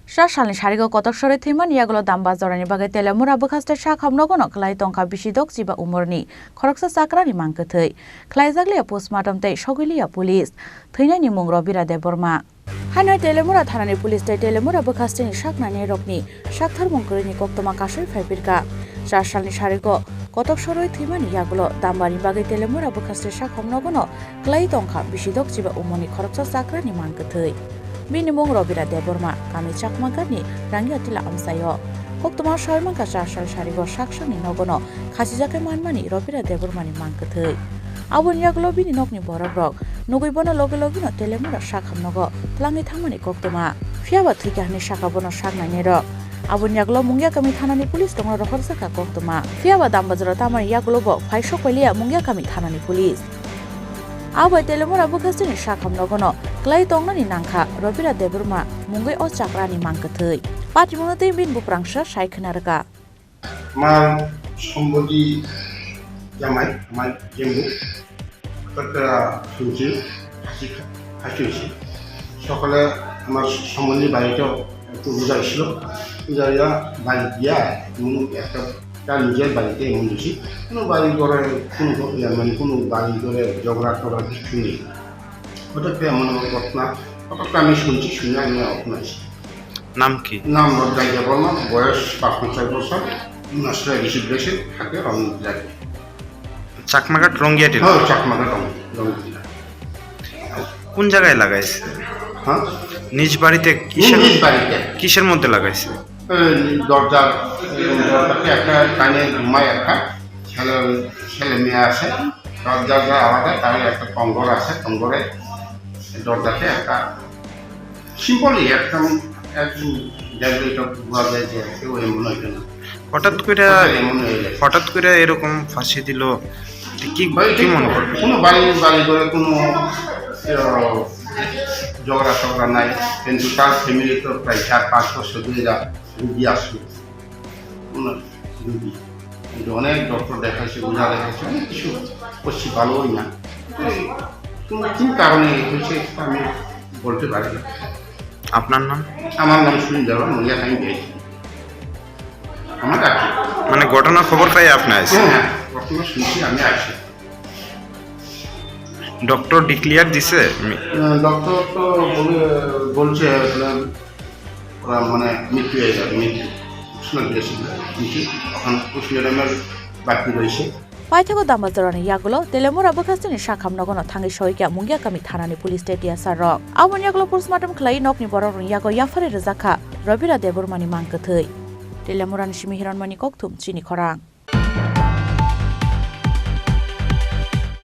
Salni Sharigo Kotok Shore Thiman Yagulo Damba Zorani Bagai Telemura Bukaste Shakam Nogono Klai Tonka Bishidok Siba Umurni Koroksa Sakrani Mankatei Klai Zaglia Postmortem Te Shogilia Police Thina Mung Robira de Burma Hana Telemura Thanani Police Te Telemura Bukaste Shaknani Rokni Shakthar Mungkurini Koktoma Kashir Fabirka Salni Sharigo Kotok Shore Thiman Yagulo Dambani Bagai Telemura Bukaste Shakam Nogono Klai Tonka Bishidok Siba Umurni Koroksa Sakrani Mankatei Bini mung Robira de Burma, kami Chakmagani, Rangiatila Amsayo. Koktoma Sharman Kashashal Sharigo Shakshan in Nogono, Kasizaka Manmani, Robira de Burmani Mankatei. Abun Yaglobini Nokni Borogrok, Nogibona Logologino, Telemura Shakam Nogo, Tlangi Tamani Koktoma, Fiaba Tikani Shakabono Shagna Nero. Abun Yaglo Mungia kami Thanani Police Tongo Horsaka Koktoma, Fiaba Dambazara Tamari Yaglobo, Paishokolia Mungia kami Thanani Police. Abai Telemura Bukasini Shakam Nogono, Klai Tongnani Nangka, Robira de Burma, Mungai O Chakrani Mankatei. Patimonate bin Buprangsha Shaikanarga. Man, somebody Yamai, my Jimbo, Kaka Fuji, Hashishi, Chocolate, much somebody by it to Uzashlo, Uzaya, Balia, Munu, Niger by the Mundishi, nobody got a Kuno Yaman, Kuno, Bali, Geographer of History. What a pair of Gotna, of a commission Chish, নাম কি? নাম রদ্দাইয়া বর্মা, বয়স ৫৫ বছর, নষ্ট ঋষিগ্রেশে থাকে রংপুরে। চাকমাঘাট রঙ্গিয়াটি? হ্যাঁ, চাকমাঘাট রংপুরে। কোন জায়গায় লাগাইছে? হ্যাঁ, নিজ বাড়িতে কিসের মধ্যে লাগাইছে? দরজাকে একটা কানে ঘুমায় একটা ছেলে মেয়ে আছে, দরজাটা আলাদা, তার একটা কঙ্গর আছে, কঙ্গরে দরজাকে একটা সিম্পলি একটা হঠাৎ করে এরকম ফাঁসি দিল, কি মনে করবে? কোনো বাড়ি করে কোনো ঝগড়া নাই, কিন্তু তার ফ্যামিলি তো প্রায় ৪-৫ বছর ধরে রুগী আসলো, রুগী কিন্তু অনেক ডক্টর দেখাইছে, বোঝা দেখাইছে, অনেক কিছু করছি, ভালোই না। কি কারণে হয়েছে আমি বলতে পারি না। আপনার নাম? আমার নাম সুন্দর, মুলিয়া খাই পেয়েছি আমার কাছে। মানে ঘটনার খবর পাই আপনি আসছেন? হ্যাঁ, ঘটনা শুনছি, আমি আসছি। ডক্টর ডিক্লিয়ার দিছে? ডক্টর তো বলছে ওরা মানে মৃত্যু হয়ে যাবে, মৃত্যু এখন পোস্টমর্টমের বাকি রয়েছে। Paithago Dambazarani Yagulo, Telemura Bukasini Shakam Nogono Tangi Shoika Mungia kami Thanani Police State Sarok. Abun Yaglo Postmortem Klai Nokni Borong Yago Yafare Rezaka, Robira de Burmani Mankatei. Telemura Nishimihiran Mani Koktum, Chini Korang.